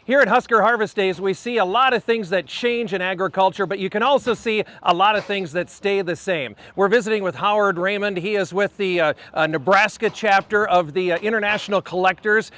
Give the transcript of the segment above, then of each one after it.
Here at Husker Harvest Days, we see a lot of things that change in agriculture, but you can also see a lot of things that stay the same. We're visiting with Howard Raymond. He is with the Nebraska Chapter of the International Collectors.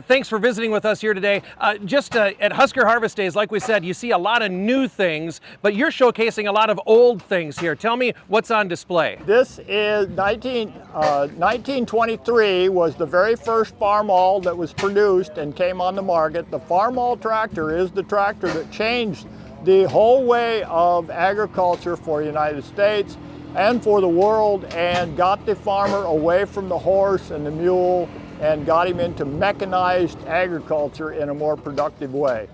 Thanks for visiting with us here today. At Husker Harvest Days, like we said, you see a lot of new things, but you're showcasing a lot of old things here. Tell me what's on display. This is 1923 was the very first Farmall that was produced and came on the market. The Farmall tractor is the tractor that changed the whole way of agriculture for the United States and for the world, and got the farmer away from the horse and the mule and got him into mechanized agriculture in a more productive way.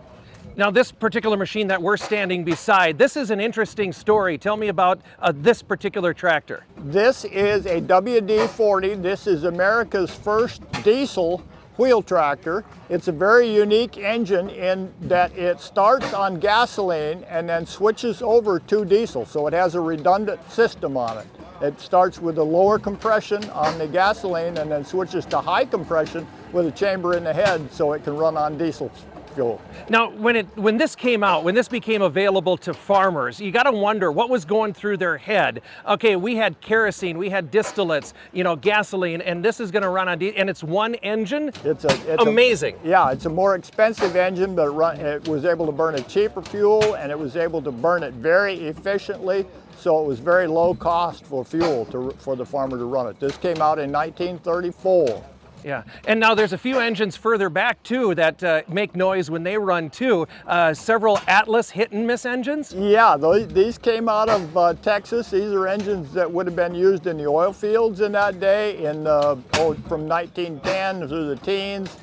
Now, this particular machine that we're standing beside, this is an interesting story. Tell me about this particular tractor. This is a WD-40. This is America's first diesel wheel tractor. It's a very unique engine in that it starts on gasoline and then switches over to diesel. So it has a redundant system on it. It starts with a lower compression on the gasoline and then switches to high compression with a chamber in the head so it can run on diesel fuel. Now, when this came out, when this became available to farmers, you got to wonder what was going through their head. Okay, we had kerosene, we had distillates, gasoline, and this is going to run on diesel, and it's one engine. It's amazing. It's a more expensive engine, but it was able to burn a cheaper fuel, and it was able to burn it very efficiently. So it was very low cost for fuel for the farmer to run it. This came out in 1934. Yeah, and now there's a few engines further back too that make noise when they run too. Several Atlas hit and miss engines? Yeah, these came out of Texas. These are engines that would have been used in the oil fields in that day, from 1910 through the teens.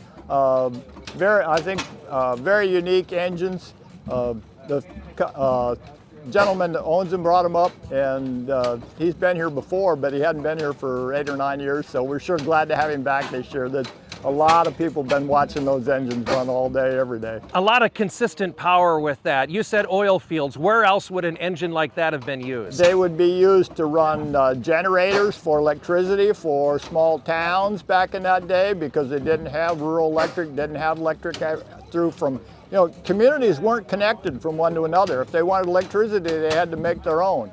Very unique engines. The gentleman that owns them brought them up, and he's been here before, but he hadn't been here for 8 or 9 years, so we're sure glad to have him back this year. A lot of people have been watching those engines run all day, every day. A lot of consistent power with that. You said oil fields. Where else would an engine like that have been used? They would be used to run generators for electricity for small towns back in that day, because they didn't have rural electric, didn't have electric through from communities weren't connected from one to another. If they wanted electricity, they had to make their own.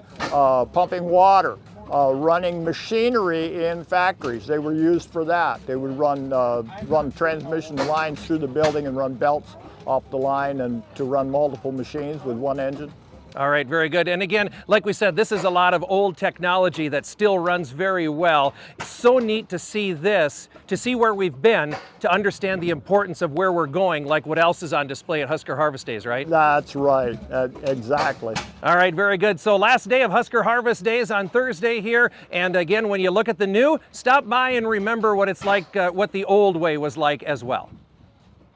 Pumping water, running machinery in factories, they were used for that. They would run transmission lines through the building and run belts off the line, and to run multiple machines with one engine. All right, very good. And again, like we said, this is a lot of old technology that still runs very well. It's so neat to see this, to see where we've been, to understand the importance of where we're going, like what else is on display at Husker Harvest Days, right? That's right, exactly. All right, very good. So last day of Husker Harvest Days on Thursday here. And again, when you look at the new, stop by and remember what it's like, what the old way was like as well.